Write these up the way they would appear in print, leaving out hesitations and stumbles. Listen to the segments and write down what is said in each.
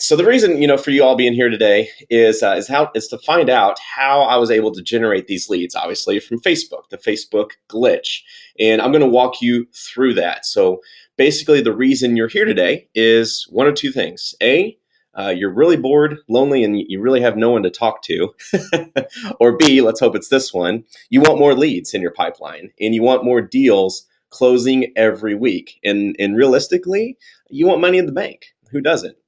So the reason, for you all being here today is to find out how I was able to generate these leads, obviously from Facebook, the Facebook glitch, and I'm going to walk you through that. So basically, the reason you're here today is one of two things: A, you're really bored, lonely, and you really have no one to talk to, or B, let's hope it's this one: you want more leads in your pipeline, and you want more deals closing every week, and realistically, you want money in the bank. Who doesn't?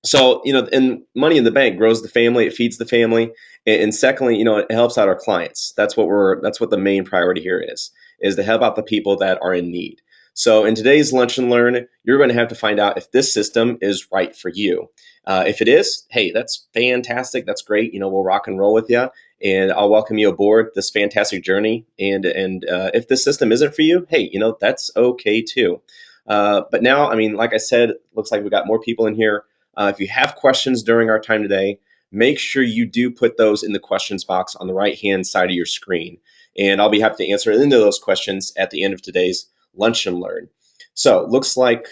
So, and money in the bank grows the family, it feeds the family, and secondly, it helps out our clients. That's what the main priority here is to help out the people that are in need. So in today's Lunch and Learn, you're going to have to find out if this system is right for you. If it is, hey, that's fantastic. That's great. We'll rock and roll with you, and I'll welcome you aboard this fantastic journey. And if this system isn't for you, hey, that's okay too. But now, like I said, looks like we got more people in here. If you have questions during our time today, make sure you do put those in the questions box on the right-hand side of your screen. And I'll be happy to answer into those questions at the end of today's Lunch and Learn. So looks like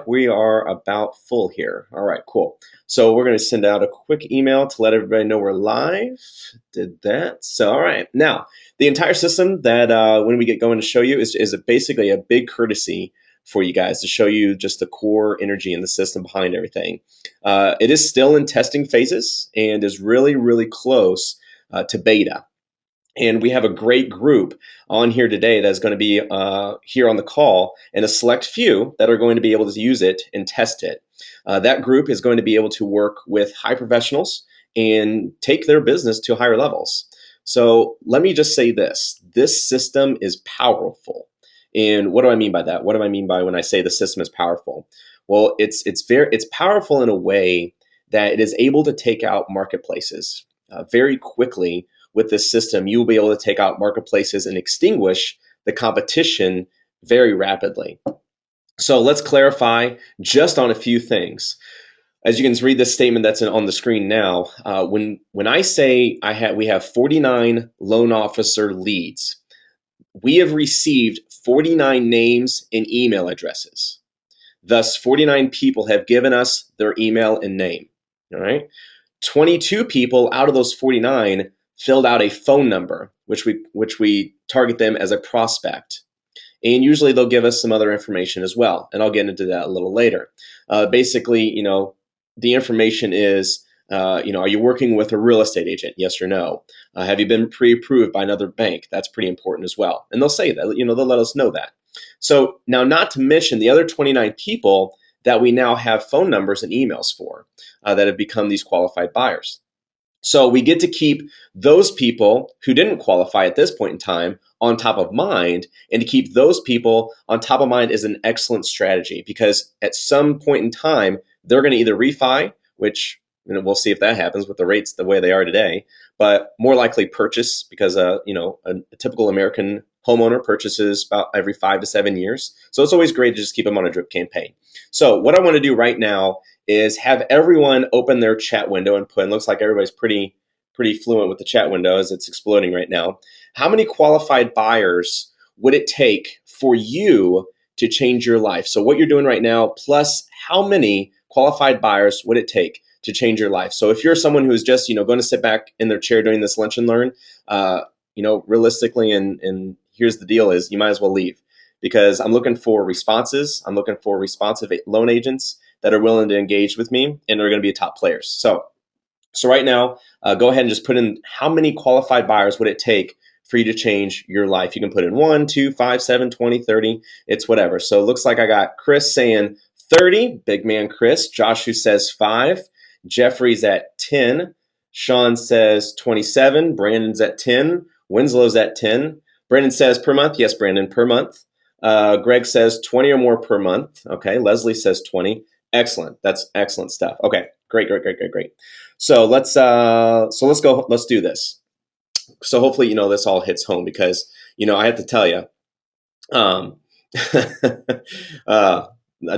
we are about full here. All right, cool. So we're going to send out a quick email to let everybody know we're live. Did that. So all right. Now, the entire system that when we get going to show you is basically a big courtesy for you guys to show you just the core energy and the system behind everything. It is still in testing phases and is really, really close to beta. And we have a great group on here today that's going to be here on the call, and a select few that are going to be able to use it and test it. That group is going to be able to work with high professionals and take their business to higher levels. So let me just say this system is powerful. And what do I mean by that? What do I mean by when I say the system is powerful? Well, it's powerful in a way that it is able to take out marketplaces very quickly. With this system, you will be able to take out marketplaces and extinguish the competition very rapidly. So let's clarify just on a few things. As you can read this statement that's on the screen now, when I say we have 49 loan officer leads, we have received 49 names and email addresses. Thus, 49 people have given us their email and name. All right. 22 people out of those 49 filled out a phone number, which we target them as a prospect. And usually they'll give us some other information as well. And I'll get into that a little later. Basically, the information is, are you working with a real estate agent? Yes or no? Have you been pre-approved by another bank? That's pretty important as well. And they'll say that, they'll let us know that. So now, not to mention the other 29 people that we now have phone numbers and emails for that have become these qualified buyers. So we get to keep those people who didn't qualify at this point in time on top of mind, and to keep those people on top of mind is an excellent strategy, because at some point in time, they're going to either refi, which we'll see if that happens with the rates the way they are today, but more likely purchase, because a typical American homeowner purchases about every 5 to 7 years. So it's always great to just keep them on a drip campaign. So what I want to do right now is have everyone open their chat window and put, it looks like everybody's pretty fluent with the chat window as it's exploding right now. How many qualified buyers would it take for you to change your life? So what you're doing right now, plus how many qualified buyers would it take to change your life? So if you're someone who's just, going to sit back in their chair doing this Lunch and Learn, realistically, and here's the deal is you might as well leave, because I'm looking for responses. I'm looking for responsive loan agents that are willing to engage with me and are going to be top players. So right now, go ahead and just put in how many qualified buyers would it take for you to change your life. You can put in 1, 2, 5, 7, 20, 30. It's whatever. So it looks like I got Chris saying 30, big man Chris. Josh, who says 5. Jeffrey's at 10. Sean says 27. Brandon's at 10. Winslow's at 10. Brandon says per month. Yes, Brandon, per month. Greg says 20 or more per month. Okay. Leslie says 20. Excellent. That's excellent stuff. Okay. Great. So let's go. Let's do this. So hopefully, this all hits home, because, I have to tell you,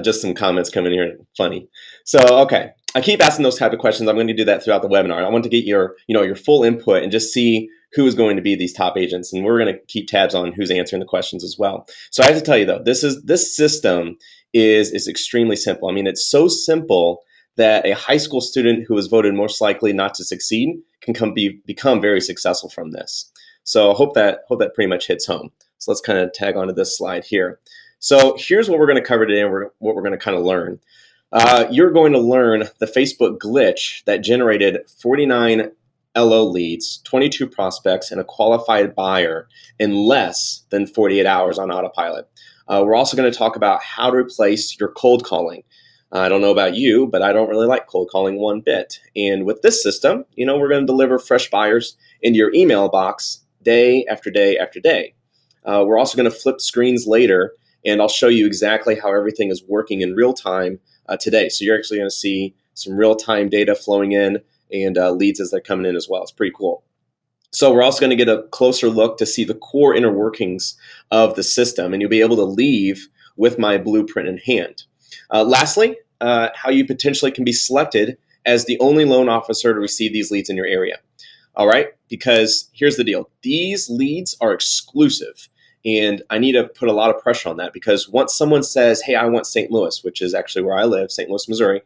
just some comments coming here. Funny. So, okay. I keep asking those type of questions. I'm going to do that throughout the webinar. I want to get your full input and just see who is going to be these top agents. And we're going to keep tabs on who's answering the questions as well. So I have to tell you though, this system is extremely simple. It's so simple that a high school student who was voted most likely not to succeed can become very successful from this. So hope that pretty much hits home. So let's kind of tag onto this slide here. So here's what we're going to cover today, and what we're going to kind of learn. You're going to learn the Facebook glitch that generated 49 LO leads, 22 prospects, and a qualified buyer in less than 48 hours on autopilot. We're also going to talk about how to replace your cold calling. I don't know about you, but I don't really like cold calling one bit. And with this system, we're going to deliver fresh buyers into your email box day after day after day. We're also going to flip screens later, and I'll show you exactly how everything is working in real time today. So you're actually going to see some real-time data flowing in and leads as they're coming in as well. It's pretty cool. So we're also going to get a closer look to see the core inner workings of the system, and you'll be able to leave with my blueprint in hand. Lastly, how you potentially can be selected as the only loan officer to receive these leads in your area. All right, because here's the deal. These leads are exclusive. And I need to put a lot of pressure on that, because once someone says, hey, I want St. Louis, which is actually where I live, St. Louis, Missouri,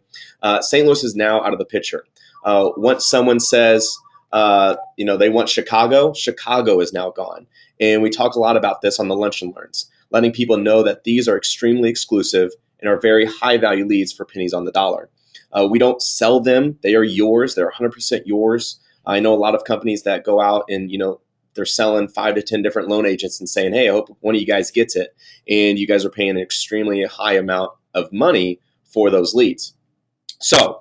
St. Louis is now out of the picture. Once someone says, they want Chicago, Chicago is now gone. And we talk a lot about this on the Lunch and Learns, letting people know that these are extremely exclusive and are very high value leads for pennies on the dollar. We don't sell them. They are yours. They're 100% yours. I know a lot of companies that go out and, they're selling 5 to 10 different loan agents and saying, hey, I hope one of you guys gets it. And you guys are paying an extremely high amount of money for those leads. So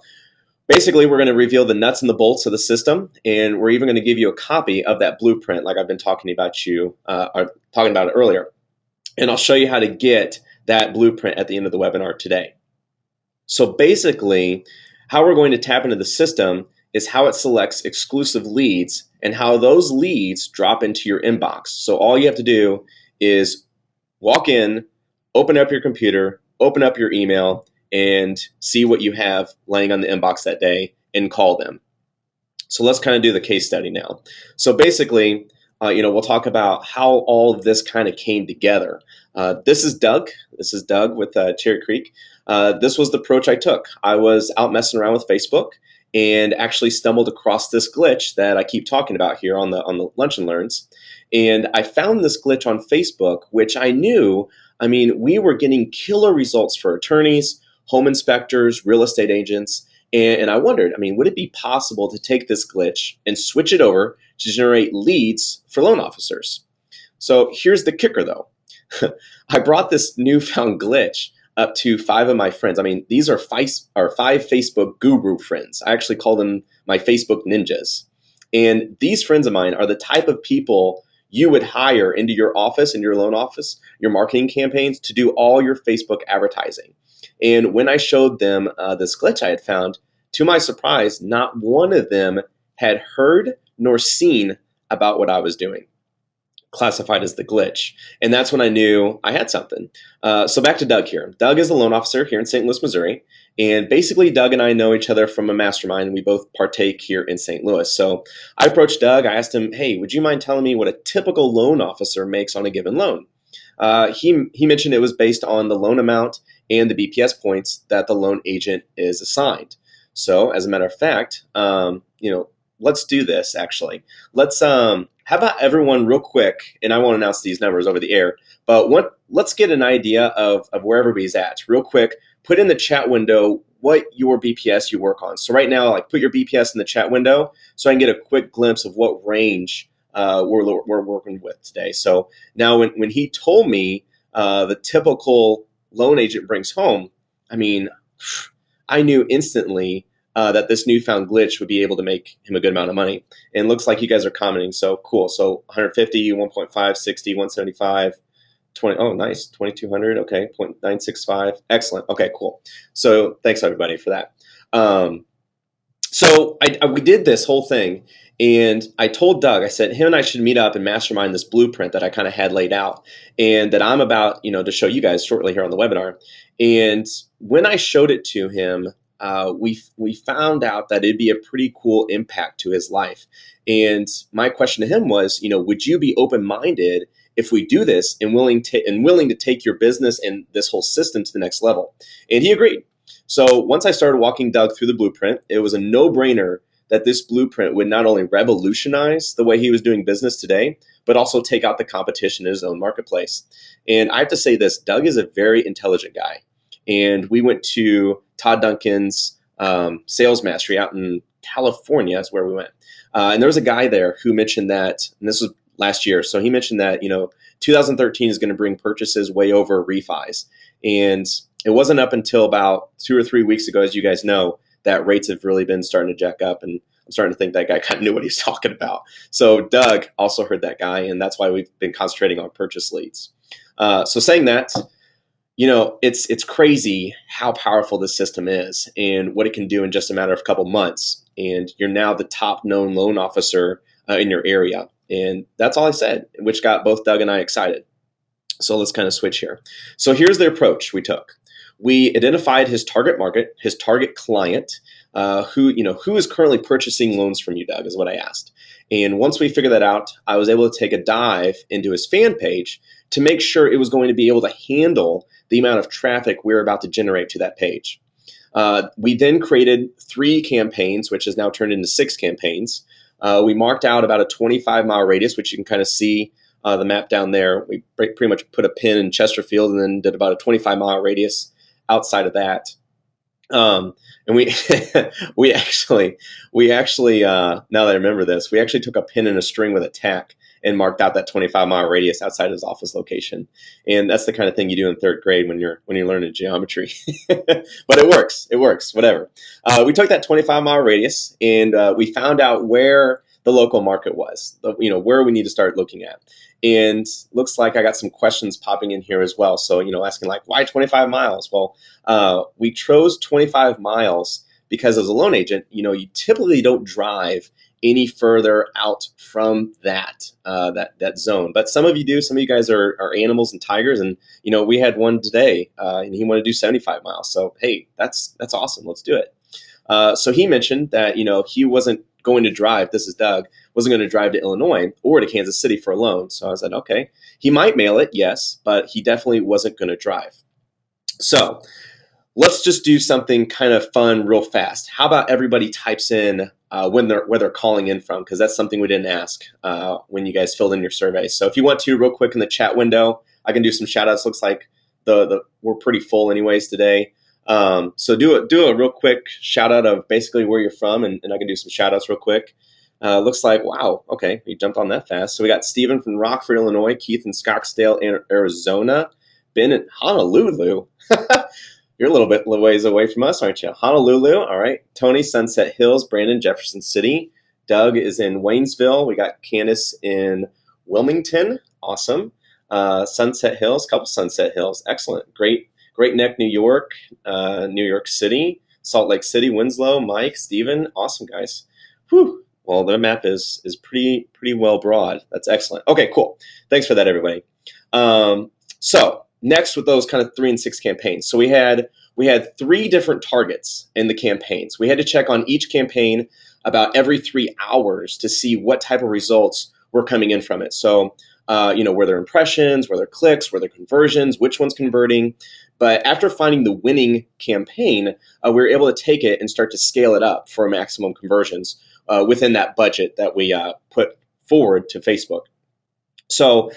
basically, we're going to reveal the nuts and the bolts of the system. And we're even going to give you a copy of that blueprint, like I've been talking about it earlier. And I'll show you how to get that blueprint at the end of the webinar today. So basically, how we're going to tap into the system is how it selects exclusive leads and how those leads drop into your inbox. So all you have to do is walk in, open up your computer, open up your email, and see what you have laying on the inbox that day and call them. So let's kind of do the case study now. So basically, we'll talk about how all of this kind of came together. This is Doug. This is Doug with Cherry Creek. This was the approach I took. I was out messing around with Facebook and actually stumbled across this glitch that I keep talking about here on the Lunch and Learns. And I found this glitch on Facebook, which I knew, we were getting killer results for attorneys, home inspectors, real estate agents. And I wondered, would it be possible to take this glitch and switch it over to generate leads for loan officers? So here's the kicker though. I brought this newfound glitch up to 5 of my friends. These are 5 Facebook guru friends. I actually call them my Facebook ninjas. And these friends of mine are the type of people you would hire into your office, in your loan office, your marketing campaigns to do all your Facebook advertising. And when I showed them this glitch I had found, to my surprise, not one of them had heard nor seen about what I was doing, classified as the glitch. And that's when I knew I had something. So back to Doug here. Doug is a loan officer here in St. Louis, Missouri. And basically, Doug and I know each other from a mastermind. We both partake here in St. Louis. So I approached Doug. I asked him, hey, would you mind telling me what a typical loan officer makes on a given loan? He mentioned it was based on the loan amount and the BPS points that the loan agent is assigned. So as a matter of fact, let's do this actually. How about everyone real quick, and I won't announce these numbers over the air, but let's get an idea of where everybody's at. Real quick, put in the chat window what your BPS you work on. So right now, put your BPS in the chat window so I can get a quick glimpse of what range we're working with today. So now when he told me the typical loan agent brings home, I knew instantly that this newfound glitch would be able to make him a good amount of money. And it looks like you guys are commenting, so cool. So 150, 1.5, 60, 175, 20. Oh, nice, 2,200. Okay, 0.965. Excellent. Okay, cool. So thanks everybody for that. So we did this whole thing, and I told Doug, I said him and I should meet up and mastermind this blueprint that I kind of had laid out, and that I'm about to show you guys shortly here on the webinar. And when I showed it to him, we found out that it'd be a pretty cool impact to his life. And my question to him was, would you be open-minded if we do this and willing to take your business and this whole system to the next level? And he agreed. So once I started walking Doug through the blueprint, it was a no-brainer that this blueprint would not only revolutionize the way he was doing business today, but also take out the competition in his own marketplace. And I have to say this, Doug is a very intelligent guy. And we went to Todd Duncan's sales mastery out in California is where we went. And there was a guy there who mentioned that, and this was last year. So he mentioned that, 2013 is going to bring purchases way over refis. And it wasn't up until about 2 or 3 weeks ago, as you guys know, that rates have really been starting to jack up. And I'm starting to think that guy kind of knew what he was talking about. So Doug also heard that guy, and that's why we've been concentrating on purchase leads. So saying that, it's crazy how powerful this system is and what it can do in just a matter of a couple months. And you're now the top known loan officer in your area. And that's all I said, which got both Doug and I excited. So let's kind of switch here. So here's the approach we took. We identified his target market, his target client, who is currently purchasing loans from you, Doug, is what I asked. And once we figured that out, I was able to take a dive into his fan page to make sure it was going to be able to handle the amount of traffic we're about to generate to that page. We then created 3 campaigns, which has now turned into 6 campaigns. We marked out about a 25-mile radius, which you can kind of see the map down there. We pretty much put a pin in Chesterfield and then did about a 25-mile radius outside of that. And we we actually now that I remember this, we actually took a pin and a string with a tack and marked out that 25-mile radius outside his office location. And that's the kind of thing you do in 3rd grade when you're learning geometry. But it works, whatever. We took that 25-mile radius and we found out where the local market was, where we need to start looking at. And looks like I got some questions popping in here as well. So, asking like, why 25 miles? Well, we chose 25 miles because as a loan agent, you typically don't drive any further out from that zone. But some of you do. Some of you guys are animals and tigers. And, we had one today and he wanted to do 75 miles. So, hey, that's awesome. Let's do it. So he mentioned that, he wasn't going to drive. This is Doug. Wasn't going to drive to Illinois or to Kansas City for a loan. So I said, okay, he might mail it, yes, but he definitely wasn't going to drive. So let's just do something kind of fun real fast. How about everybody types in where they're calling in from, because that's something we didn't ask when you guys filled in your survey. So if you want to, real quick in the chat window, I can do some shout outs. Looks like we're pretty full anyways today. So do a real quick shout out of basically where you're from, and I can do some shout outs real quick. Looks like, wow, okay, you jumped on that fast. So we got Stephen from Rockford, Illinois, Keith in Scottsdale, Arizona, Ben in Honolulu. You're a little ways away from us, aren't you? Honolulu, all right. Tony, Sunset Hills, Brandon, Jefferson City. Doug is in Waynesville. We got Candace in Wilmington, awesome. Sunset Hills, couple Sunset Hills, excellent. Great Neck, New York, New York City, Salt Lake City, Winslow, Mike, Stephen, awesome guys. Whew. Well, the map is pretty well broad. That's excellent. Okay, cool. Thanks for that, everybody. So next with those kind of 3 and 6 campaigns. So we had 3 different targets in the campaigns. We had to check on each campaign about every 3 hours to see what type of results were coming in from it. So, were there impressions, were there clicks, were there conversions, which one's converting? But after finding the winning campaign, we were able to take it and start to scale it up for maximum conversions within that budget that we put forward to Facebook. So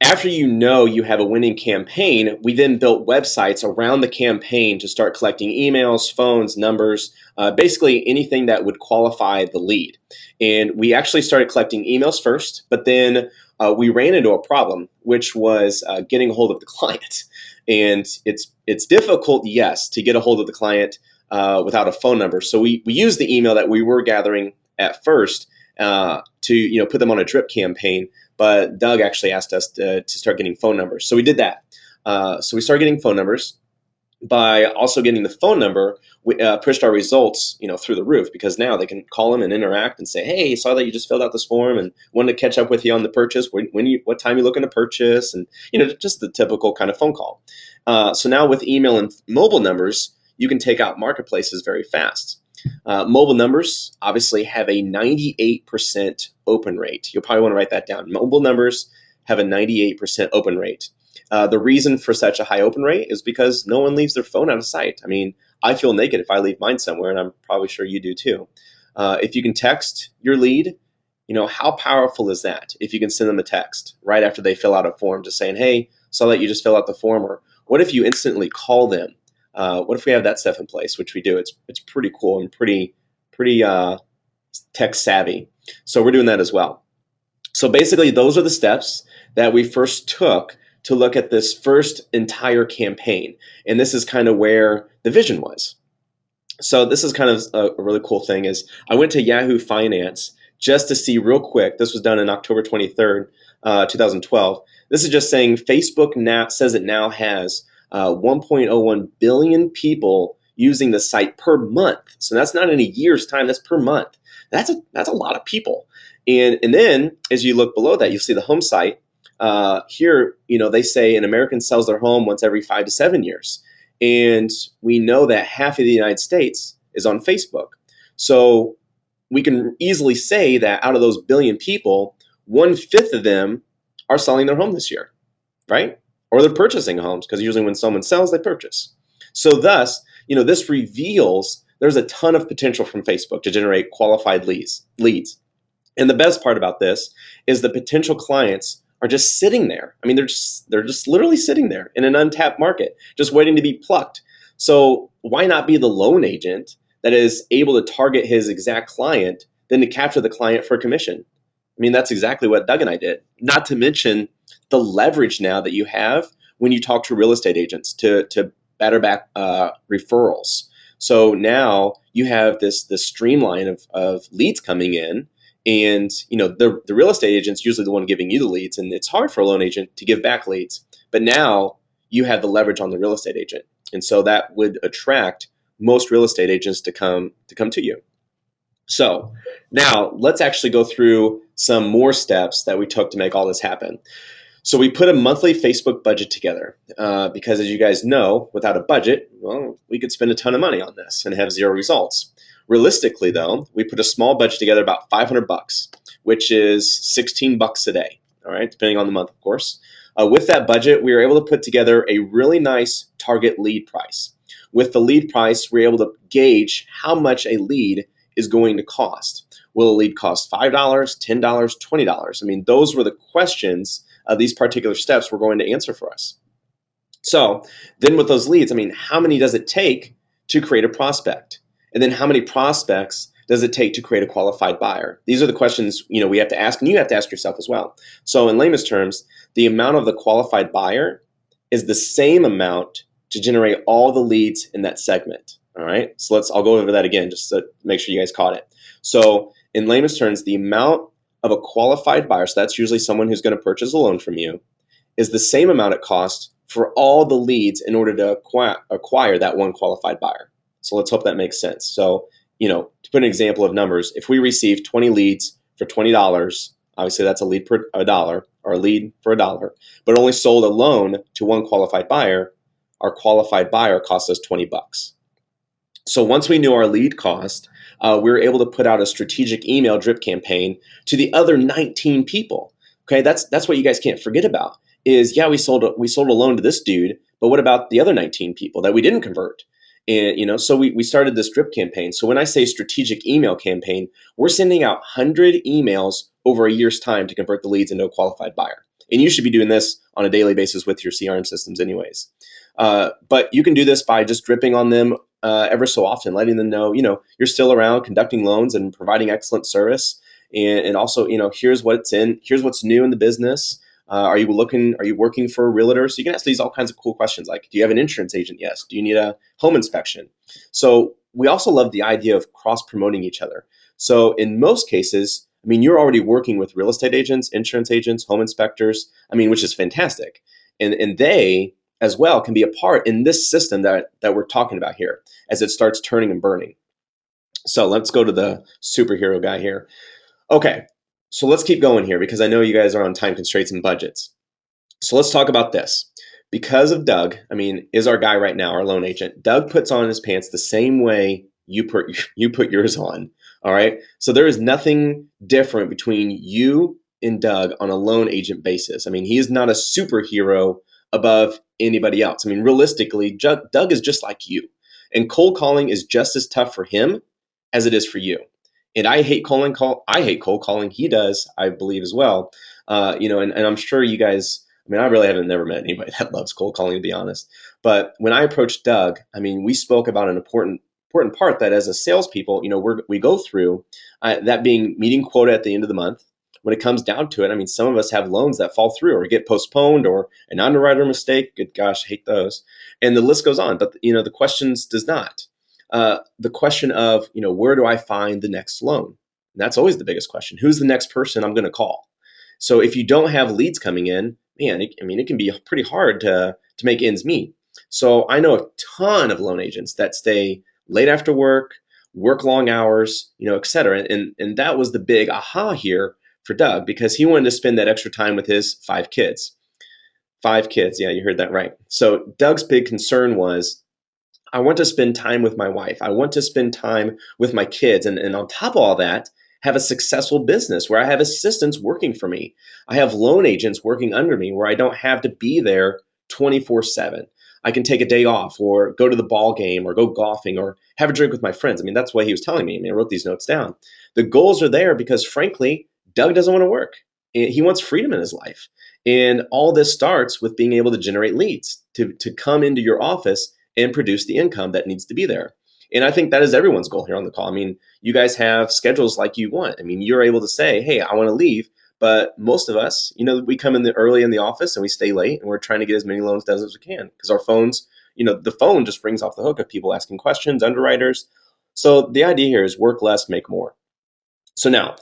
after you have a winning campaign, we then built websites around the campaign to start collecting emails, phones, numbers, basically anything that would qualify the lead. And we actually started collecting emails first, but then we ran into a problem, which was getting a hold of the client. And it's difficult, yes, to get a hold of the client without a phone number. So we used the email that we were gathering at first to put them on a drip campaign. But Doug actually asked us to start getting phone numbers. So we did that. So we started getting phone numbers. By also getting the phone number, we pushed our results, through the roof, because now they can call them and interact and say, hey, saw that you just filled out this form and wanted to catch up with you on the purchase. What time you looking to purchase? And, just the typical kind of phone call. So now with email and mobile numbers, you can take out marketplaces very fast. Mobile numbers obviously have a 98% open rate. You'll probably want to write that down. Mobile numbers have a 98% open rate. The reason for such a high open rate is because no one leaves their phone out of sight. I mean, I feel naked if I leave mine somewhere, and I'm probably sure you do too. If you can text your lead, how powerful is that? If you can send them a text right after they fill out a form, just saying, "Hey, saw that you just fill out the form," or what if you instantly call them? What if we have that stuff in place, which we do? It's pretty cool and pretty tech savvy. So we're doing that as well. So basically, those are the steps that we first took to look at this first entire campaign. And this is kind of where the vision was. So this is kind of a really cool thing is I went to Yahoo Finance just to see real quick. This was done in October 23rd, 2012. This is just saying Facebook now says it now has 1.01 billion people using the site per month. So that's not in a year's time, that's per month. That's a lot of people. And then as you look below that, you'll see the home site. Here, they say an American sells their home once every 5 to 7 years. And we know that half of the United States is on Facebook. So we can easily say that out of those billion people, 1/5 of them are selling their home this year, right? Or they're purchasing homes, because usually when someone sells, they purchase. So thus, this reveals there's a ton of potential from Facebook to generate qualified leads. And the best part about this is the potential clients are just sitting there. I mean, they're just literally sitting there in an untapped market, just waiting to be plucked. So why not be the loan agent that is able to target his exact client, then to capture the client for a commission? I mean, that's exactly what Doug and I did. Not to mention the leverage now that you have when you talk to real estate agents to batter back referrals. So now you have this streamline of leads coming in. And the real estate agent's usually the one giving you the leads, and it's hard for a loan agent to give back leads. But now you have the leverage on the real estate agent, and so that would attract most real estate agents to come to you. So now let's actually go through some more steps that we took to make all this happen. So we put a monthly Facebook budget together because, as you guys know, without a budget, well, we could spend a ton of money on this and have zero results. Realistically, though, we put a small budget together, about $500, which is $16 a day. All right, depending on the month, of course. With that budget, we were able to put together a really nice target lead price. With the lead price, we're able to gauge how much a lead is going to cost. Will a lead cost $5, $10, $20? I mean, those were the questions these particular steps were going to answer for us. So then with those leads, I mean, how many does it take to create a prospect? And then how many prospects does it take to create a qualified buyer? These are the questions we have to ask, and you have to ask yourself as well. So in layman's terms, the amount of the qualified buyer is the same amount to generate all the leads in that segment. All right, so I'll go over that again just to make sure you guys caught it. So in layman's terms, the amount of a qualified buyer, so that's usually someone who's going to purchase a loan from you, is the same amount it costs for all the leads in order to acquire that one qualified buyer. So let's hope that makes sense. So, to put an example of numbers, if we receive 20 leads for $20, obviously that's a lead for $1 or a lead for $1, but only sold a loan to one qualified buyer, our qualified buyer costs us $20. So once we knew our lead cost, we were able to put out a strategic email drip campaign to the other 19 people. Okay, that's what you guys can't forget about is, yeah, we sold a loan to this dude, but what about the other 19 people that we didn't convert? And so we started this drip campaign. So when I say strategic email campaign, we're sending out 100 emails over a year's time to convert the leads into a qualified buyer. And you should be doing this on a daily basis with your CRM systems anyways. But you can do this by just dripping on them ever so often, letting them know, you're still around, conducting loans and providing excellent service. And also, here's what's new in the business. Are you working for a realtor? So you can ask these all kinds of cool questions like, do you have an insurance agent? Yes. Do you need a home inspection? So we also love the idea of cross-promoting each other. So in most cases, I mean, you're already working with real estate agents, insurance agents, home inspectors, which is fantastic. And they as well can be a part in this system that we're talking about here as it starts turning and burning. So let's go to the superhero guy here. Okay, so let's keep going here because I know you guys are on time constraints and budgets. So let's talk about this. Because of Doug, is our guy right now, our loan agent. Doug puts on his pants the same way you put yours on. All right. So there is nothing different between you and Doug on a loan agent basis. He is not a superhero above anybody else. Realistically, Doug is just like you. And cold calling is just as tough for him as it is for you. And I hate I hate cold calling. He does, I believe, as well. And I'm sure you guys. I mean, I really haven't never met anybody that loves cold calling, to be honest. But when I approached Doug, I mean, we spoke about an important part that as a salespeople, we go through, that being meeting quota at the end of the month. When it comes down to it, I mean, some of us have loans that fall through or get postponed or an underwriter mistake. Good gosh, I hate those. And the list goes on. But the questions does not. The question of, where do I find the next loan? And that's always the biggest question. Who's the next person I'm going to call? So if you don't have leads coming in, man, it can be pretty hard to make ends meet. So I know a ton of loan agents that stay late after work long hours, et cetera. And that was the big aha here for Doug, because he wanted to spend that extra time with his 5 kids. 5 kids, yeah, you heard that right. So Doug's big concern was, I want to spend time with my wife. I want to spend time with my kids. And on top of all that, have a successful business where I have assistants working for me. I have loan agents working under me where I don't have to be there 24/7. I can take a day off or go to the ball game or go golfing or have a drink with my friends. I mean, that's what he was telling me. I mean, I wrote these notes down. The goals are there because, frankly, Doug doesn't want to work. He wants freedom in his life. And all this starts with being able to generate leads to come into your office and produce the income that needs to be there. And I think that is everyone's goal here on the call. I mean, you guys have schedules like you want. I mean, you're able to say, hey, I want to leave. But most of us, we come in early in the office and we stay late and we're trying to get as many loans done as we can because our phones, the phone just rings off the hook of people asking questions, underwriters. So the idea here is work less, make more. So now,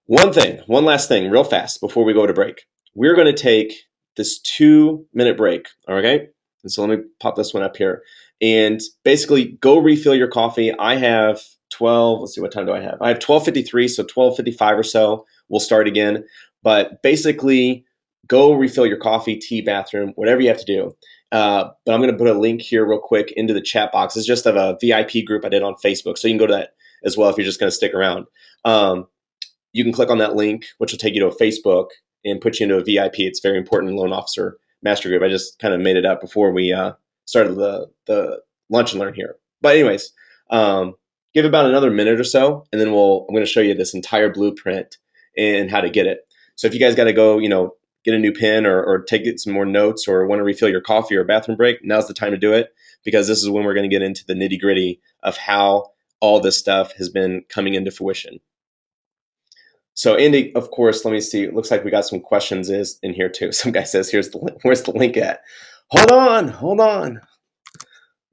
one last thing real fast before we go to break. We're going to take this 2-minute break, okay? And so let me pop this one up here. And basically, go refill your coffee. I have 12, let's see, what time do I have? I have 12:53, so 12:55 or so, we'll start again. But basically, go refill your coffee, tea, bathroom, whatever you have to do. But I'm going to put a link here real quick into the chat box. It's just of a VIP group I did on Facebook, so you can go to that as well if you're just going to stick around. You can click on that link, which will take you to a Facebook and put you into a VIP. It's very important loan officer master group. I just kind of made it up before we started the lunch and learn here. But anyways, give about another minute or so, and then I'm going to show you this entire blueprint and how to get it. So if you guys got to go, get a new pen or take some more notes or want to refill your coffee or a bathroom break, now's the time to do it, because this is when we're going to get into the nitty gritty of how all this stuff has been coming into fruition. So Andy, of course, let me see. It looks like we got some questions in here too. Some guy says, where's the link at? Hold on.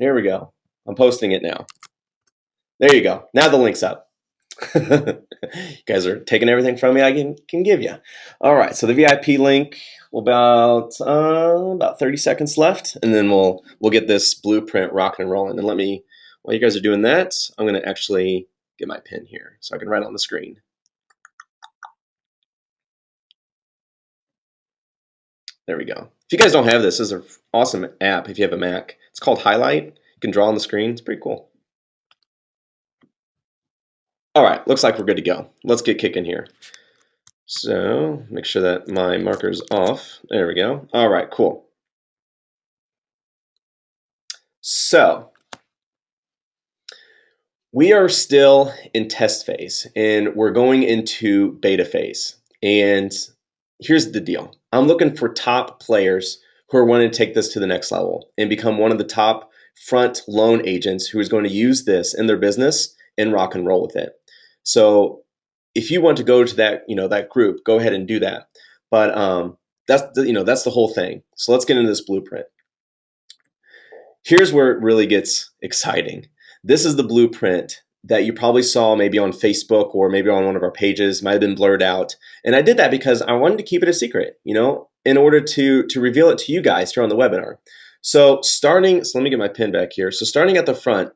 There we go. I'm posting it now. There you go. Now the link's up. You guys are taking everything from me I can give you. All right, so the VIP link, about 30 seconds left, and then we'll get this blueprint rocking and rolling. And while you guys are doing that, I'm going to actually get my pen here so I can write on the screen. There we go. If you guys don't have this is an awesome app if you have a Mac. It's called Highlight. You can draw on the screen. It's pretty cool. All right, looks like we're good to go. Let's get kicking here. So make sure that my marker's off. There we go. All right, cool. So we are still in test phase and we're going into beta phase. And here's the deal. I'm looking for top players who are wanting to take this to the next level and become one of the top front loan agents who is going to use this in their business and rock and roll with it. So if you want to go to that, that group, go ahead and do that. But that's the whole thing. So let's get into this blueprint. Here's where it really gets exciting. This is the blueprint that you probably saw maybe on Facebook or maybe on one of our pages, might have been blurred out. And I did that because I wanted to keep it a secret, in order to reveal it to you guys here on the webinar. So let me get my pen back here. So starting at the front,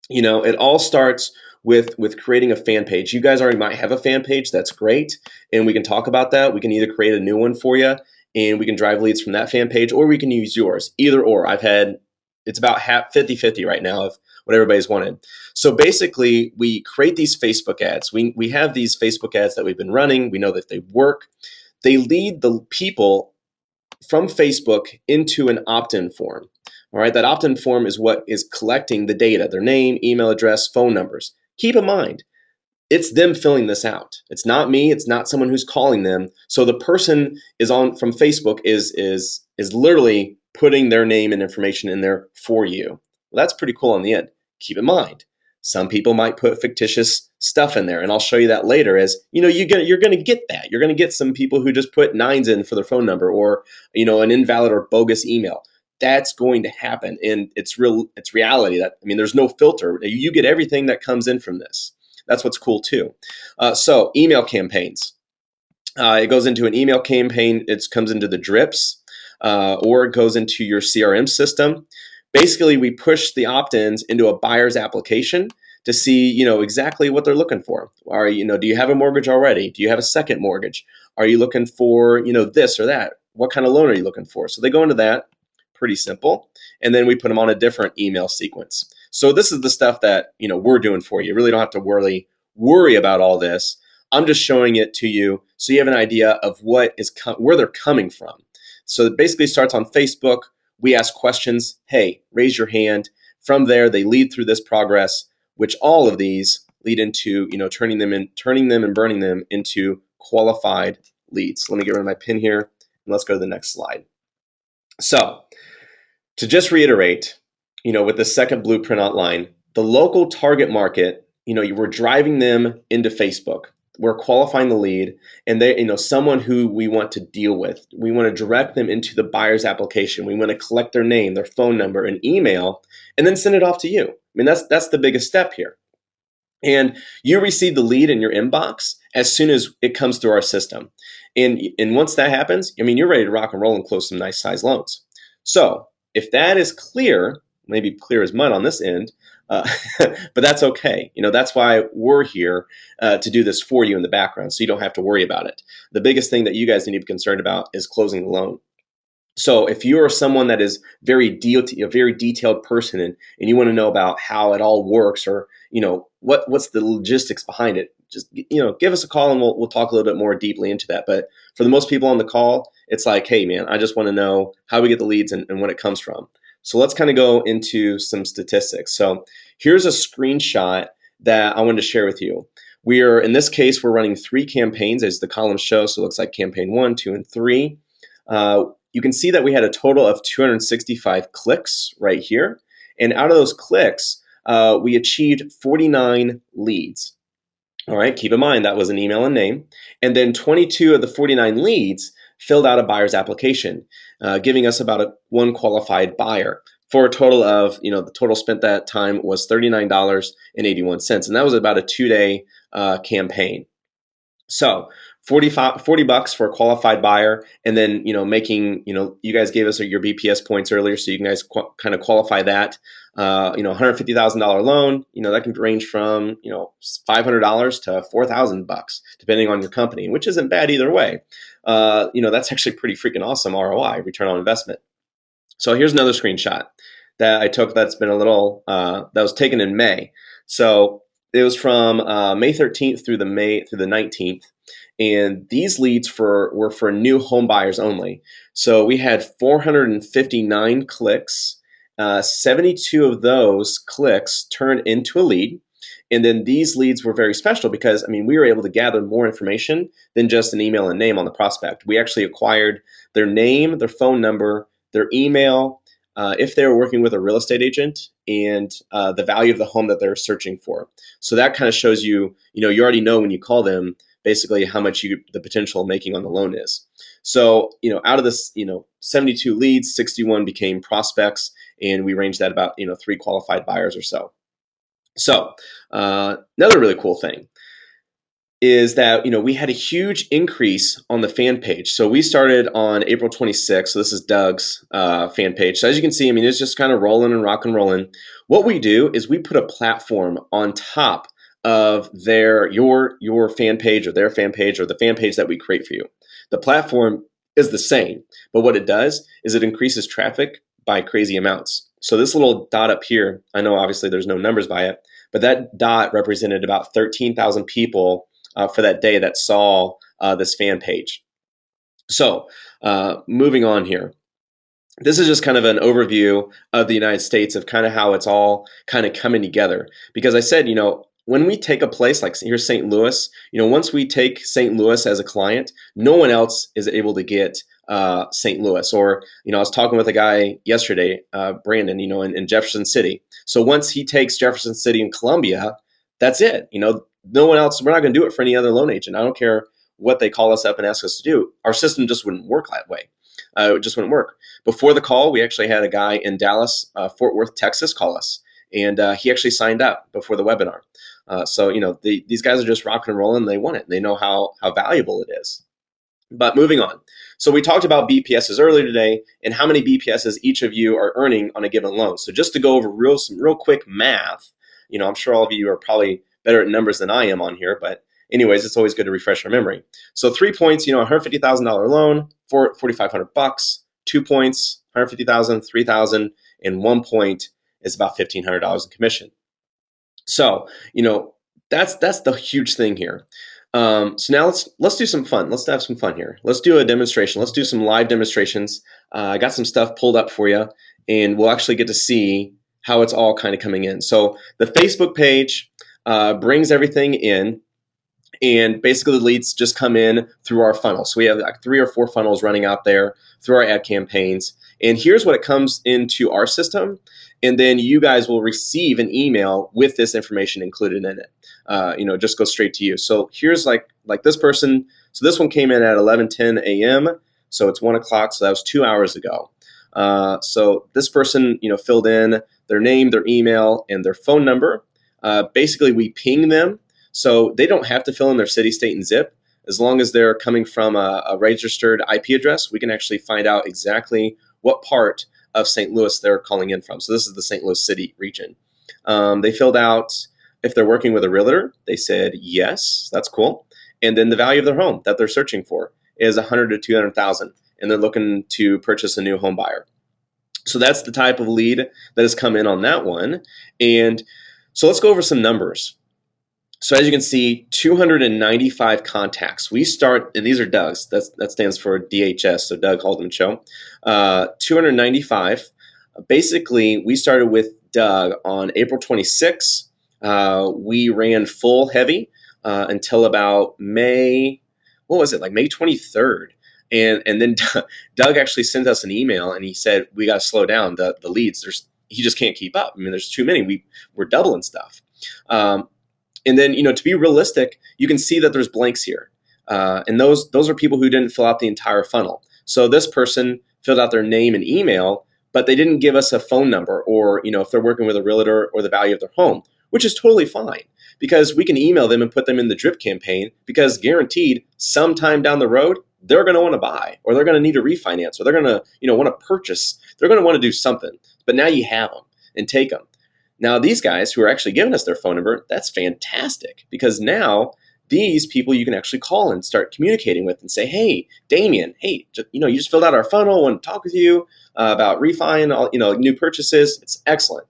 it all starts with creating a fan page. You guys already might have a fan page. That's great. And we can talk about that. We can either create a new one for you and we can drive leads from that fan page, or we can use yours. Either or. It's about 50-50 right now of what everybody's wanted. So basically, we create these Facebook ads. We have these Facebook ads that we've been running. We know that they work. They lead the people from Facebook into an opt-in form. All right, that opt-in form is what is collecting the data, their name, email address, phone numbers. Keep in mind, it's them filling this out. It's not me. It's not someone who's calling them. So the person is on from Facebook is literally putting their name and information in there for you. Well, that's pretty cool on the end. Keep in mind, some people might put fictitious stuff in there, and I'll show you that later. As you know, you're gonna get that. You're gonna get some people who just put nines in for their phone number, or an invalid or bogus email. That's going to happen, and it's real. It's reality. That I mean, there's no filter. You get everything that comes in from this. That's what's cool too. So email campaigns. It goes into an email campaign. It comes into the drips, or it goes into your CRM system. Basically, we push the opt-ins into a buyer's application to see, exactly what they're looking for. Do you have a mortgage already? Do you have a second mortgage? Are you looking for, this or that? What kind of loan are you looking for? So they go into that. Pretty simple. And then we put them on a different email sequence. So this is the stuff that we're doing for you. You really don't have to worry about all this. I'm just showing it to you so you have an idea of where they're coming from. So it basically starts on Facebook. We ask questions. Hey, raise your hand. From there, they lead through this progress, which all of these lead into turning them and burning them into qualified leads. Let me get rid of my pin here, and let's go to the next slide. So to just reiterate, with the second blueprint outline, the local target market, we're driving them into Facebook. We're qualifying the lead, and they, someone who we want to deal with. We want to direct them into the buyer's application. We want to collect their name, their phone number, and email, and then send it off to you. I mean, that's the biggest step here. And you receive the lead in your inbox as soon as it comes through our system. And once that happens, you're ready to rock and roll and close some nice size loans. So if that is clear, maybe clear as mud on this end, but that's okay. That's why we're here to do this for you in the background, so you don't have to worry about it. The biggest thing that you guys need to be concerned about is closing the loan. So if you are someone that is a very detailed person, and you want to know about how it all works, or what's the logistics behind it, just give us a call and we'll talk a little bit more deeply into that. But for the most people on the call, it's like, hey man, I just want to know how we get the leads and what it comes from. So let's kind of go into some statistics. So here's a screenshot that I wanted to share with you. In this case, we're running 3 campaigns as the columns show. So it looks like campaign 1, 2, and 3. You can see that we had a total of 265 clicks right here. And out of those clicks, we achieved 49 leads. All right, keep in mind that was an email and name. And then 22 of the 49 leads filled out a buyer's application, giving us about one qualified buyer, for a total of, the total spent that time was $39.81. And that was about a 2-day campaign. So $40 for a qualified buyer, and then making you guys gave us your BPS points earlier, so you guys kind of qualify that. $150,000 loan, that can range from $500 to $4,000, depending on your company, which isn't bad either way. That's actually pretty freaking awesome ROI, return on investment. So here's another screenshot that I took. That's been that was taken in May. So it was from May 13th through the 19th. And these leads were for new home buyers only. So we had 459 clicks. 72 of those clicks turned into a lead. And then these leads were very special because, we were able to gather more information than just an email and name on the prospect. We actually acquired their name, their phone number, their email, if they were working with a real estate agent, and the value of the home that they're searching for. So that kind of shows you, you already know when you call them, basically how much the potential of making on the loan is. So, out of this, 72 leads, 61 became prospects, and we ranged that about, 3 qualified buyers or so. So, another really cool thing is that we had a huge increase on the fan page. So we started on April 26th. So this is Doug's fan page. So as you can see, it's just kind of rolling and rock and rolling. What we do is we put a platform on top of your fan page, or their fan page, or the fan page that we create for you. The platform is the same, but what it does is it increases traffic by crazy amounts. So this little dot up here, I know obviously there's no numbers by it, but that dot represented about 13,000 people for that day that saw this fan page. So moving on here. this is just kind of an overview of the United States of kind of how it's all kind of coming together. Because I said, when we take a place like here's St. Louis, once we take St. Louis as a client, no one else is able to get St. Louis. Or, I was talking with a guy yesterday, Brandon, in Jefferson City. So once he takes Jefferson City and Columbia, that's it. No one else, we're not going to do it for any other loan agent. I don't care what they call us up and ask us to do. Our system just wouldn't work that way. It just wouldn't work. Before the call, we actually had a guy in Dallas, Fort Worth, Texas, call us, and he actually signed up before the webinar. So these guys are just rocking and rolling. They want it. They know how valuable it is. But moving on. So we talked about BPSs earlier today and how many BPSs each of you are earning on a given loan. So just to go over some real quick math, I'm sure all of you are probably better at numbers than I am on here, but anyways, it's always good to refresh our memory. So 3 points, $150,000 loan, $4,500. 2 points, $150,000, $3,000, and 1 point is about $1,500 in commission. So that's the huge thing here. So now let's do some fun. Let's have some fun here. Let's do a demonstration. Let's do some live demonstrations. I got some stuff pulled up for you, and we'll actually get to see how it's all kind of coming in. So the Facebook page brings everything in, and basically the leads just come in through our funnel. So we have like 3 or 4 funnels running out there through our ad campaigns. And here's what it comes into our system. And then you guys will receive an email with this information included in it. Just go straight to you. So here's like this person. So this one came in at 11:10 a.m. So it's 1 o'clock. So that was 2 hours ago. So this person, filled in their name, their email, and their phone number. Basically, we ping them. So they don't have to fill in their city, state, and zip. As long as they're coming from a registered IP address, we can actually find out exactly what part of St. Louis they're calling in from. So this is the St. Louis City region. They filled out if they're working with a realtor. They said yes, that's cool. And then the value of their home that they're searching for is $100,000 to $200,000, and they're looking to purchase a new home buyer. So that's the type of lead that has come in on that one. And so let's go over some numbers. So as you can see, 295 contacts. We start, and these are Doug's. That stands for DHS, so Doug Haldeman Show. 295. Basically, we started with Doug on April 26th. We ran full heavy until about May. What was it, like May 23rd? And then Doug actually sent us an email, and he said we got to slow down the leads. He just can't keep up. I mean, there's too many. We're doubling stuff. And then, to be realistic, you can see that there's blanks here. And those are people who didn't fill out the entire funnel. So this person filled out their name and email, but they didn't give us a phone number or, if they're working with a realtor or the value of their home, which is totally fine because we can email them and put them in the drip campaign because guaranteed sometime down the road, they're going to want to buy or they're going to need a refinance or they're going to, want to purchase. They're going to want to do something. But now you have them and take them. Now, these guys who are actually giving us their phone number, that's fantastic because now these people you can actually call and start communicating with and say, hey, Damien, hey, you just filled out our funnel. I want to talk with you about refi and all, new purchases. It's excellent.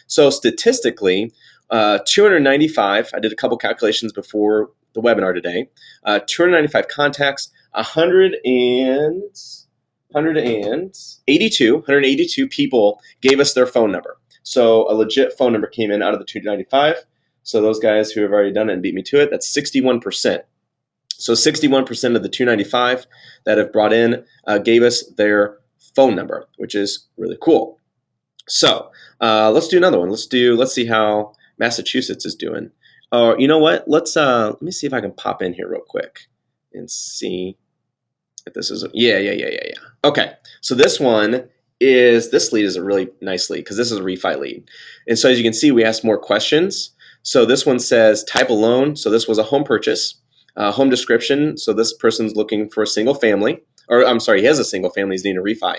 So statistically, 295, I did a couple calculations before the webinar today, 295 contacts, 182 people gave us their phone number. So a legit phone number came in out of the 295. So those guys who have already done it and beat me to it, that's 61%. So 61% of the 295 that have brought in gave us their phone number, which is really cool. So let's do another one. Let's see how Massachusetts is doing. Or you know what? Let me see if I can pop in here real quick and see if this is yeah. Okay, so this lead is a really nice lead because this is a refi lead. And so as you can see, we asked more questions. So this one says type of loan. So this was a home purchase. Home description. So this person's looking for a single family. Or I'm sorry, he has a single family. He's needing a refi.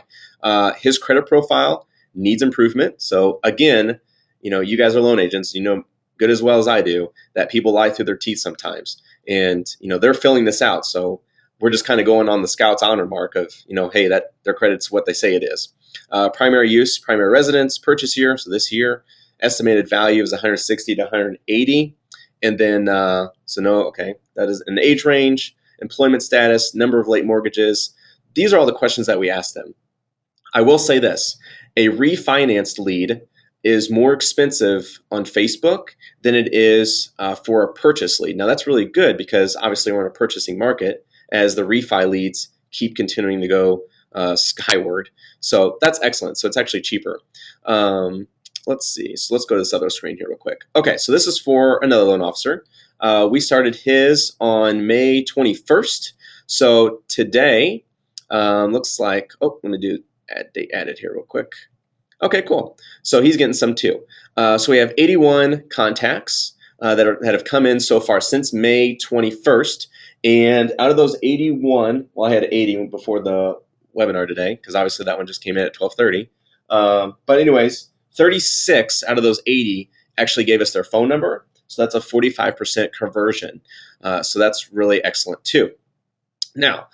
His credit profile needs improvement. So again, you guys are loan agents. Good as well as I do that people lie through their teeth sometimes. And, they're filling this out. So we're just kind of going on the Scout's honor mark of, hey, that their credit's what they say it is. Primary use, primary residence, purchase year. So this year, estimated value is 160 to 180. And then, that is an age range, employment status, number of late mortgages. These are all the questions that we asked them. I will say this, a refinanced lead is more expensive on Facebook than it is for a purchase lead. Now that's really good because obviously we're in a purchasing market as the refi leads keep continuing to go skyward. So that's excellent. So it's actually cheaper. Um, let's see. So let's go to this other screen here real quick. Okay, so this is for another loan officer. We started his on May 21st. So today looks like, oh, let me do add date added here real quick. Okay, cool. So he's getting some too. So we have 81 contacts that have come in so far since May 21st. And out of those 81, well, I had 80 before the webinar today because obviously that one just came in at 12:30. But anyways, 36 out of those 80 actually gave us their phone number. So that's a 45% conversion. So that's really excellent too. Now,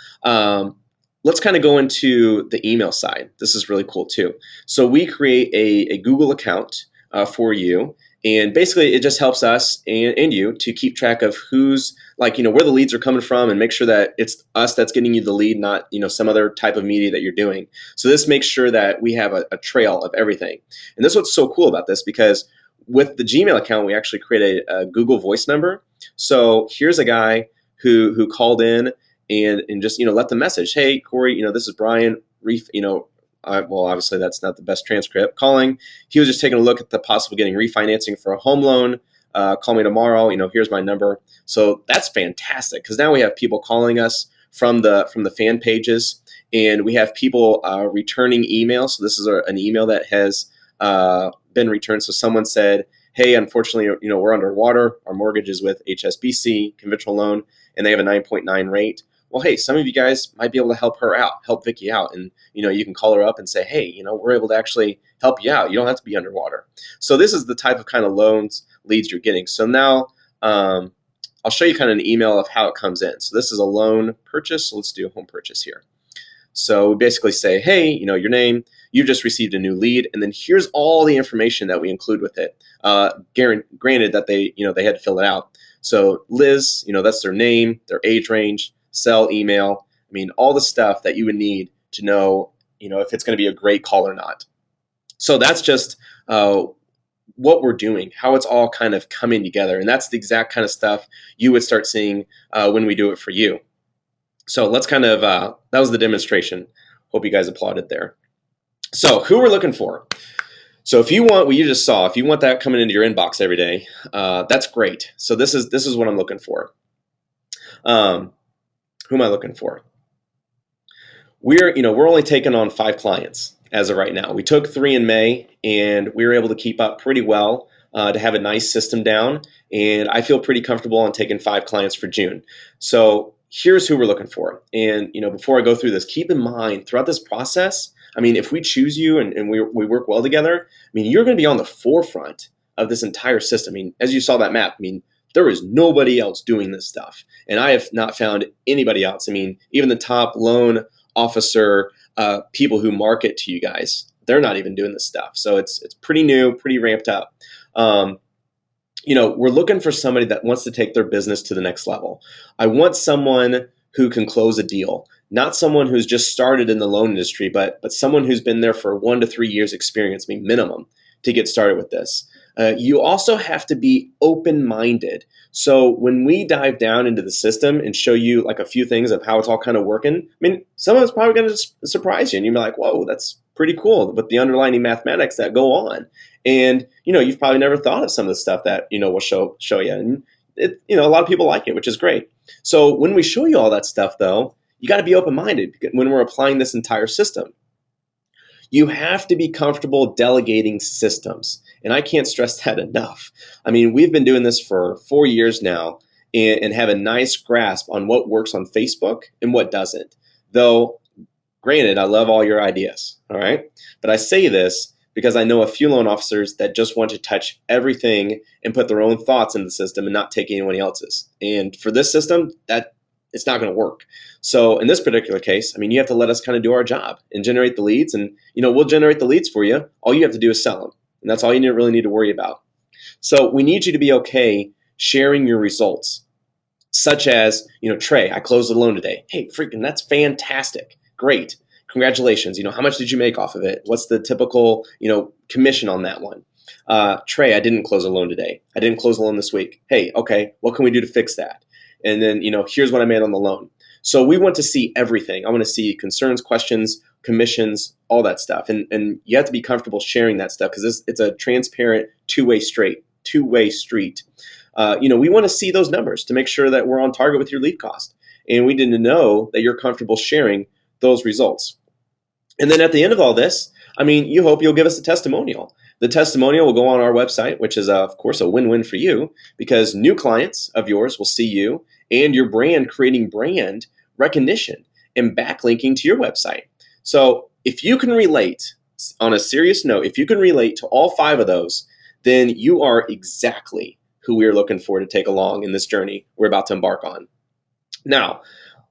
let's kind of go into the email side. This is really cool too. So we create a Google account for you. And basically, it just helps us and you to keep track of who's like, where the leads are coming from and make sure that it's us that's getting you the lead, not, some other type of media that you're doing. So this makes sure that we have a trail of everything. And this is what's so cool about this because with the Gmail account, we actually created a Google Voice number. So here's a guy who called in and just let the message, hey Corey, this is Brian, well, obviously that's not the best transcript. Calling, he was just taking a look at the possible getting refinancing for a home loan. Call me tomorrow. Here's my number. So that's fantastic because now we have people calling us from the fan pages, and we have people returning emails. So this is an email that has been returned. So someone said, hey, unfortunately, we're underwater. Our mortgage is with HSBC, conventional loan, and they have a 9.9 rate. Well, hey, some of you guys might be able to help her out, help Vicky out. And, you can call her up and say, hey, we're able to actually help you out. You don't have to be underwater. So this is the type of kind of loans leads you're getting. So now I'll show you kind of an email of how it comes in. So this is a loan purchase. So let's do a home purchase here. So we basically say, hey, your name, you've just received a new lead, and then here's all the information that we include with it. Granted that they had to fill it out. So Liz, that's their name, their age range, cell, email. I mean, all the stuff that you would need to know, if it's going to be a great call or not. So that's just what we're doing, how it's all kind of coming together, and that's the exact kind of stuff you would start seeing when we do it for you. So let's kind of, that was the demonstration. Hope you guys applauded there. So who we're looking for. So if you want what you just saw, if you want that coming into your inbox every day, that's great. So this is what I'm looking for. Who am I looking for? We're only taking on 5 clients as of right now. We took 3 in May, and we were able to keep up pretty well to have a nice system down. And I feel pretty comfortable on taking 5 clients for June. So here's who we're looking for. And before I go through this, keep in mind throughout this process, I mean, if we choose you and we work well together, I mean, you're going to be on the forefront of this entire system. I mean, as you saw that map, I mean, there is nobody else doing this stuff. And I have not found anybody else. I mean, even the top loan officer people who market to you guys, they're not even doing this stuff. So it's pretty new, pretty ramped up. We're looking for somebody that wants to take their business to the next level. I want someone who can close a deal, not someone who's just started in the loan industry, but someone who's been there for 1 to 3 years experience, I mean, minimum, to get started with this. You also have to be open-minded. So when we dive down into the system and show you like a few things of how it's all kind of working, I mean, some of it's probably going to surprise you, and you'll be like, whoa, that's pretty cool with the underlying mathematics that go on. And, you've probably never thought of some of the stuff that, we'll show you. And it, a lot of people like it, which is great. So when we show you all that stuff, though, you got to be open-minded when we're applying this entire system. You have to be comfortable delegating systems. And I can't stress that enough. I mean, we've been doing this for 4 years now and have a nice grasp on what works on Facebook and what doesn't. Though, granted, I love all your ideas, all right? But I say this because I know a few loan officers that just want to touch everything and put their own thoughts in the system and not take anyone else's. And for this system, that it's not going to work. So in this particular case, I mean, you have to let us kind of do our job and generate the leads, and we'll generate the leads for you. All you have to do is sell them, and that's all you really need to worry about. So we need you to be okay sharing your results, such as, Trey, I closed the loan today. Hey, freaking, that's fantastic. Great. Congratulations. How much did you make off of it? What's the typical, commission on that one? Trey, I didn't close a loan today. I didn't close a loan this week. Hey, okay, what can we do to fix that? And then, here's what I made on the loan. So we want to see everything. I want to see concerns, questions, commissions, all that stuff. And you have to be comfortable sharing that stuff because it's a transparent two-way street. We want to see those numbers to make sure that we're on target with your lead cost. And we need to know that you're comfortable sharing those results. And then at the end of all this, you hope you'll give us a testimonial. The testimonial will go on our website, which is, of course, a win-win for you because new clients of yours will see you and your brand creating brand recognition and backlinking to your website. So if you can relate, on a serious note, if you can relate to all 5 of those, then you are exactly who we are looking for to take along in this journey we're about to embark on. Now,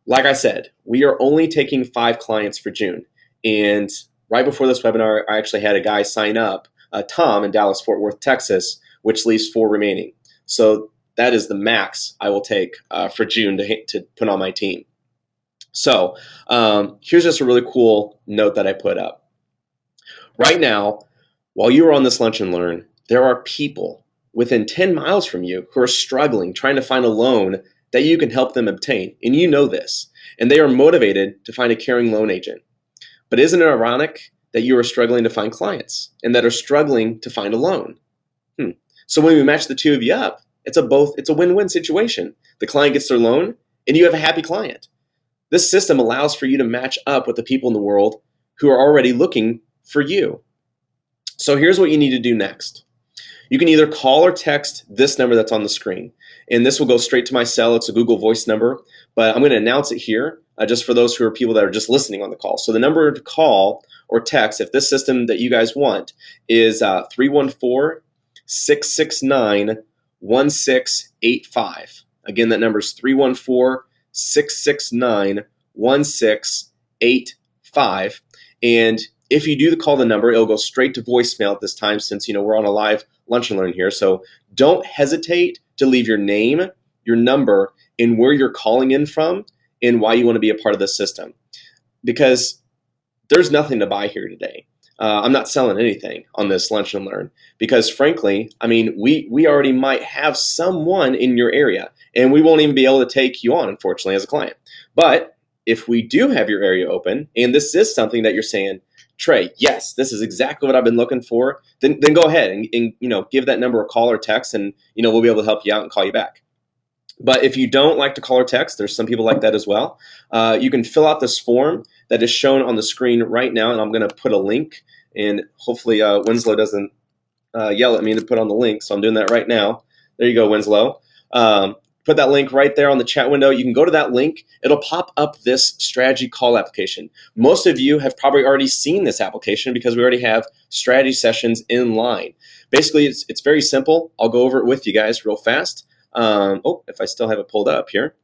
like I said, we are only taking 5 clients for June. And right before this webinar, I actually had a guy sign up, Tom in Dallas, Fort Worth, Texas, which leaves 4 remaining. So that is the max I will take for June to put on my team. So here's just a really cool note that I put up. Right now, while you are on this Lunch and Learn, there are people within 10 miles from you who are struggling, trying to find a loan that you can help them obtain. And you know this. And they are motivated to find a caring loan agent. But isn't it ironic that you are struggling to find clients and that are struggling to find a loan? So when we match the 2 of you up, it's a win-win situation. The client gets their loan and you have a happy client. This system allows for you to match up with the people in the world who are already looking for you. So here's what you need to do next. You can either call or text this number that's on the screen. And this will go straight to my cell. It's a Google Voice number, but I'm going to announce it here just for those who are people that are just listening on the call. So the number to call or text, if this system that you guys want, is 314-669-1685. Again, that number is 314-669-1685. And if you do call the number, it'll go straight to voicemail at this time since we're on a live Lunch and Learn here. So don't hesitate to leave your name, your number, and where you're calling in from and why you want to be a part of this system. Because there's nothing to buy here today. I'm not selling anything on this Lunch and Learn because frankly, we already might have someone in your area and we won't even be able to take you on, unfortunately, as a client. But if we do have your area open and this is something that you're saying, Trey, yes, this is exactly what I've been looking for, then go ahead and give that number a call or text and we'll be able to help you out and call you back. But if you don't like to call or text, there's some people like that as well. You can fill out this form that is shown on the screen right now, and I'm going to put a link, and hopefully Winslow doesn't yell at me to put on the link, so I'm doing that right now. There you go, Winslow. Put that link right there on the chat window. You can go to that link. It'll pop up this strategy call application. Most of you have probably already seen this application because we already have strategy sessions in line. Basically, it's very simple. I'll go over it with you guys real fast. If I still have it pulled up here.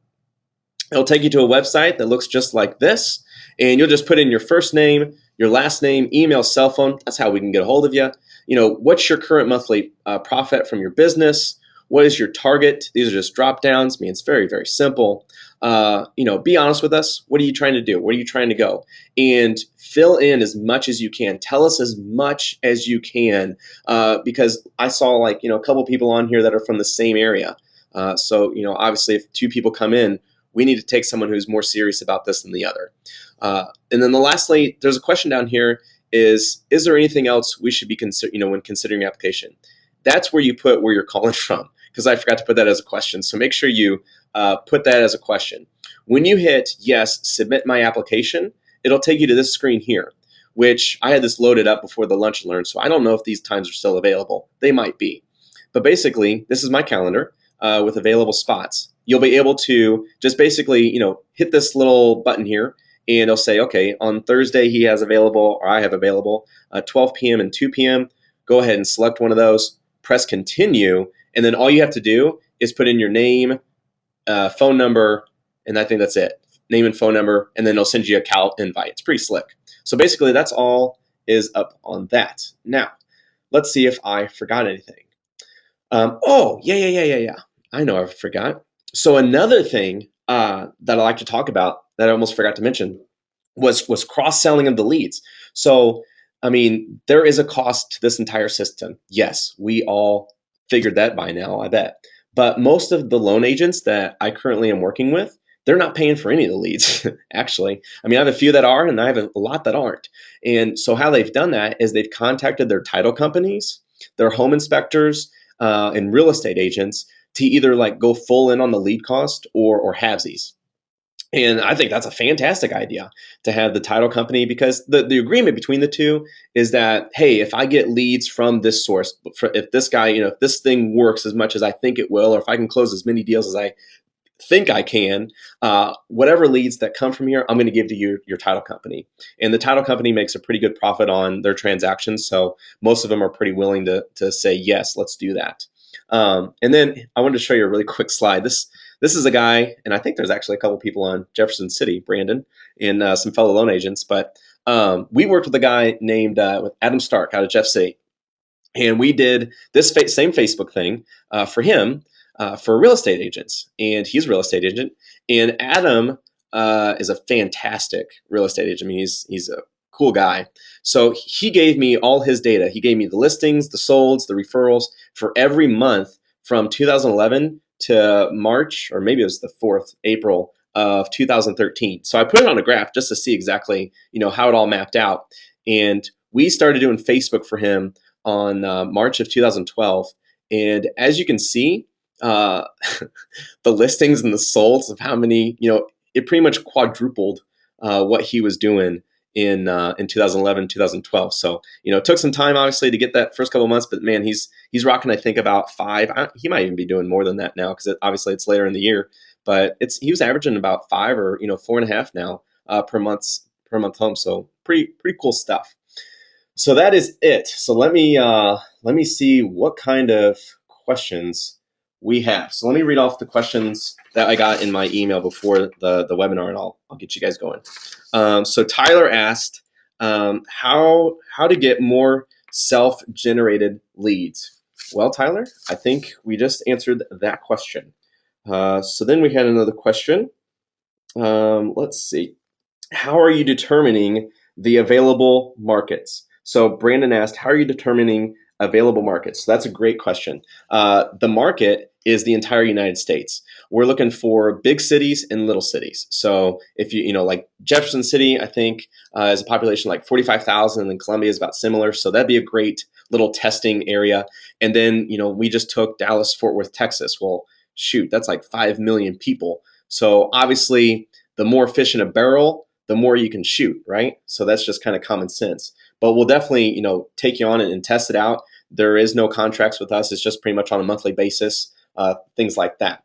It'll take you to a website that looks just like this, and you'll just put in your first name, your last name, email, cell phone. That's how we can get a hold of you. What's your current monthly profit from your business? What is your target? These are just drop downs. It's very, very simple. Be honest with us. What are you trying to do? Where are you trying to go? And fill in as much as you can. Tell us as much as you can because I saw a couple people on here that are from the same area. So obviously if 2 people come in, we need to take someone who's more serious about this than the other. And then lastly, there's a question down here is there anything else we should be when considering application? That's where you put where you're calling from because I forgot to put that as a question. So make sure you put that as a question. When you hit yes, submit my application, it'll take you to this screen here, which I had this loaded up before the Lunch and Learn. So I don't know if these times are still available. They might be. But basically, this is my calendar. With available spots. You'll be able to just basically, hit this little button here and it'll say, okay, on Thursday he has available or I have available 12 p.m. and 2 p.m. Go ahead and select one of those, press continue, and then all you have to do is put in your name, phone number, and I think that's it. Name and phone number, and then it'll send you a cal invite. It's pretty slick. So basically that's all is up on that. Now, let's see if I forgot anything. Yeah. I know I forgot. So another thing that I like to talk about that I almost forgot to mention was cross-selling of the leads. So, I mean, there is a cost to this entire system. Yes, we all figured that by now, I bet. But most of the loan agents that I currently am working with, they're not paying for any of the leads, actually. I mean, I have a few that are, and I have a lot that aren't. And so, how they've done that is they've contacted their title companies, their home inspectors, and real estate agents to either like go full in on the lead cost or halvesies. And I think that's a fantastic idea to have the title company, because the agreement between the two is that, hey, if I get leads from this source, if this guy, if this thing works as much as I think it will, or if I can close as many deals as I think I can, whatever leads that come from here, I'm going to give to your title company. And the title company makes a pretty good profit on their transactions. So most of them are pretty willing to say, yes, let's do that. And then I wanted to show you a really quick slide. This is a guy, and I think there's actually a couple people on Jefferson City, Brandon, and some fellow loan agents. But we worked with a guy named with Adam Stark out of Jeff City, and we did this same Facebook thing for him for real estate agents, and he's a real estate agent. And Adam is a fantastic real estate agent. I mean, he's a cool guy. So he gave me all his data. He gave me the listings, the solds, the referrals for every month from 2011 to March, or maybe it was the 4th April of 2013. So I put it on a graph just to see exactly, how it all mapped out. And we started doing Facebook for him on March of 2012. And as you can see, the listings and the solds of how many, it pretty much quadrupled what he was doing in 2011, 2012. So, it took some time obviously to get that first couple of months, but man, he's rocking, I think, about 5. He might even be doing more than that now, because obviously it's later in the year, but he was averaging about 5 or 4.5 now per month home. So pretty cool stuff. So that is it. So let me see what kind of questions we have. So let me read off the questions that I got in my email before the webinar, and I'll get you guys going. So Tyler asked how to get more self-generated leads. Well, Tyler, I think we just answered that question. So then we had another question. Let's see. How are you determining the available markets? So Brandon asked, how are you determining available markets? So that's a great question. The market is the entire United States. We're looking for big cities and little cities. So if like Jefferson City, I think has a population like 45,000, and then Columbia is about similar. So that'd be a great little testing area. And then, we just took Dallas, Fort Worth, Texas. Well, shoot, that's like 5 million people. So obviously, the more fish in a barrel, the more you can shoot, right? So that's just kind of common sense. But we'll definitely, take you on it and test it out. There is no contracts with us. It's just pretty much on a monthly basis, things like that.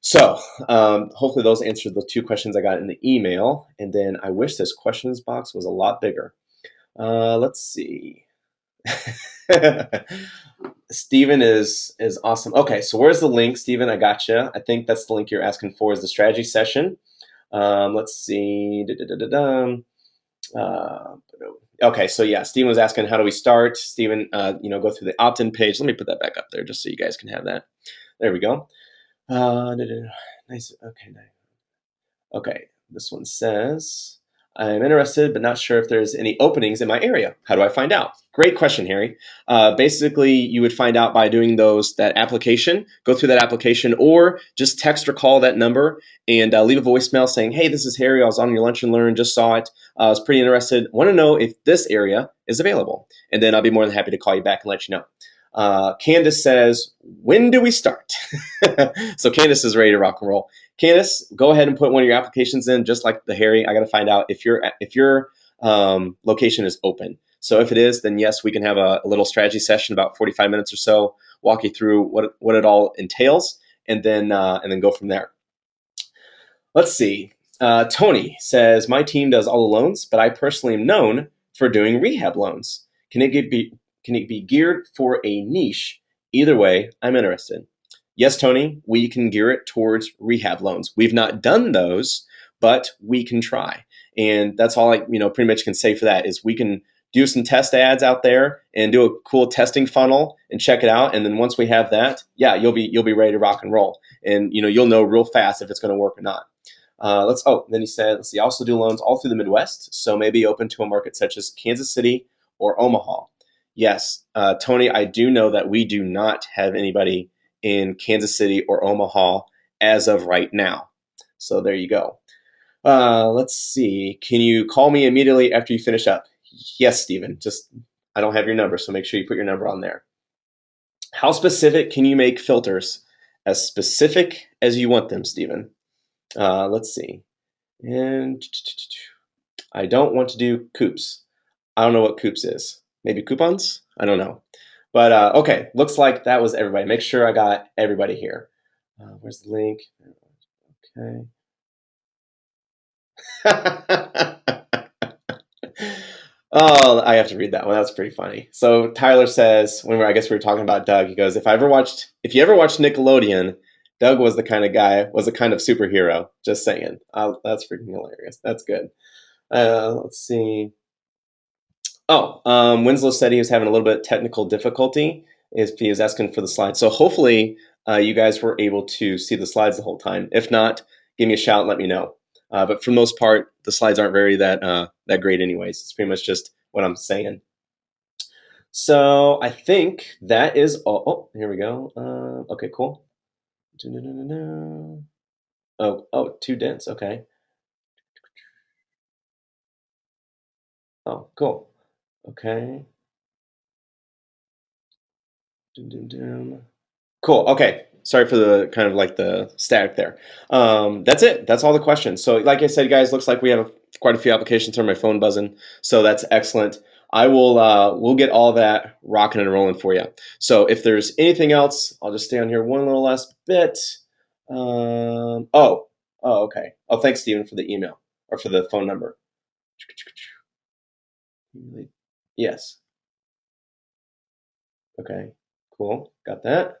So hopefully those answered the 2 questions I got in the email. And then I wish this questions box was a lot bigger. Let's see. Steven is awesome. Okay, so where's the link, Steven? I gotcha. I think that's the link you're asking for, is the strategy session. Let's see. Okay, so yeah, Steven was asking, how do we start? Steven, go through the opt-in page. Let me put that back up there just so you guys can have that. There we go. Nice. Okay. Okay, this one says, I'm interested, but not sure if there's any openings in my area. How do I find out? Great question, Harry. Basically, you would find out by doing that application, go through that application, or just text or call that number and leave a voicemail saying, hey, this is Harry. I was on your Lunch and Learn, just saw it. I was pretty interested. Want to know if this area is available. And then I'll be more than happy to call you back and let you know. Candace says, when do we start? So Candace is ready to rock and roll. Candace, go ahead and put one of your applications in, just like the Harry. I got to find out if your location is open. So if it is, then yes, we can have a little strategy session, about 45 minutes or so, walk you through what it all entails, and then go from there. Let's see. Tony says, my team does all the loans, but I personally am known for doing rehab loans. Can it be geared for a niche? Either way, I'm interested. Yes, Tony, we can gear it towards rehab loans. We've not done those, but we can try. And that's all I, pretty much can say for that, is we can do some test ads out there and do a cool testing funnel and check it out. And then once we have that, yeah, you'll be ready to rock and roll. And, you'll know real fast if it's going to work or not. Then he said, let's see, I also do loans all through the Midwest, so maybe open to a market such as Kansas City or Omaha. Yes, Tony, I do know that we do not have anybody in Kansas City or Omaha as of right now. So there you go. Let's see. Can you call me immediately after you finish up? Yes, Stephen. Just I don't have your number, so make sure you put your number on there. How specific can you make filters? As specific as you want them, Stephen. Let's see. And I don't want to do coops. I don't know what coops is. Maybe coupons? I don't know. But okay, looks like that was everybody. Make sure I got everybody here. Where's the link? Okay. Oh, I have to read that one. That's pretty funny. So Tyler says, I guess we were talking about Doug. He goes, if you ever watched Nickelodeon, Doug was the kind of superhero. Just saying. That's freaking hilarious. That's good. Let's see. Oh, Winslow said he was having a little bit of technical difficulty if he was asking for the slides. So hopefully you guys were able to see the slides the whole time. If not, give me a shout and let me know. But for the most part, the slides aren't very that great anyways. It's pretty much just what I'm saying. So I think that is all. Oh, here we go. Okay, cool. Oh, too dense. Okay. Oh, cool. Okay. Cool. Okay. Sorry for the kind of like the static there. That's it. That's all the questions. So, like I said, guys, looks like we have quite a few applications on my phone buzzing. So that's excellent. I will. We'll get all that rocking and rolling for you. So, if there's anything else, I'll just stay on here one little last bit. Okay. Oh, thanks, Stephen, for the email or for the phone number. Yes. Okay. Cool. Got that.